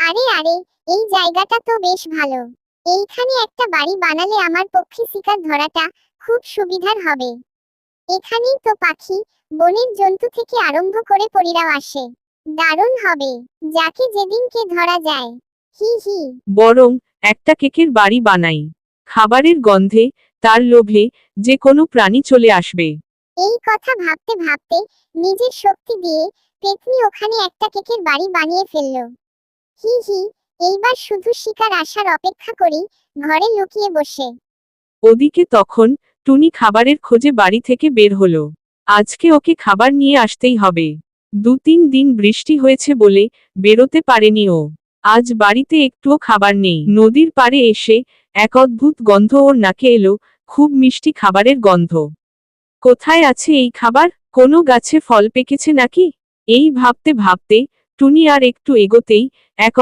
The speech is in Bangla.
আরে আরে, এই জায়গাটা তো বেশ ভালো। এইখানে একটা বাড়ি বানালে আমার পক্ষে শিকার ধরাটা খুব সুবিধার হবে। এখানেই তো পাখি, বনের জন্তু থেকে আরম্ভ করে পরীরাও আসে। দারুণ হবে, যাকে যেদিনকে ধরা যায়। হি হি। বরং একটা কেকের বাড়ি বানাই। খাবারের গন্ধে, তার লোভে যে কোনো প্রাণী চলে আসবে। এই কথা ভাবতে ভাবতে নিজের শক্তি দিয়ে পেতনি ওখানে একটা কেকের বাড়ি বানিয়ে ফেলল। হি হি। এইবার শুধু শিকার আসার অপেক্ষা করি, ঘরে লুকিয়ে বসে। ওদিকে তখন টুনি খাবারের খোঁজে বাড়ি থেকে বের হলো। আজকে ওকে খাবার নিয়ে আসতেই হবে। 2-3 দিন বৃষ্টি হয়েছে বলে বেরোতে পারেনি ও। আজ বাড়িতে একটুও খাবার নেই। নদীর পাড়ে এসে এক অদ্ভুত গন্ধ ওর নাকে এলো, খুব মিষ্টি খাবারের গন্ধ। কোথায় আছে এই খাবার? কোনো গাছে ফল পেকেছে নাকি? এই ভাবতে ভাবতে টুনি আর একটু এগোতেই এক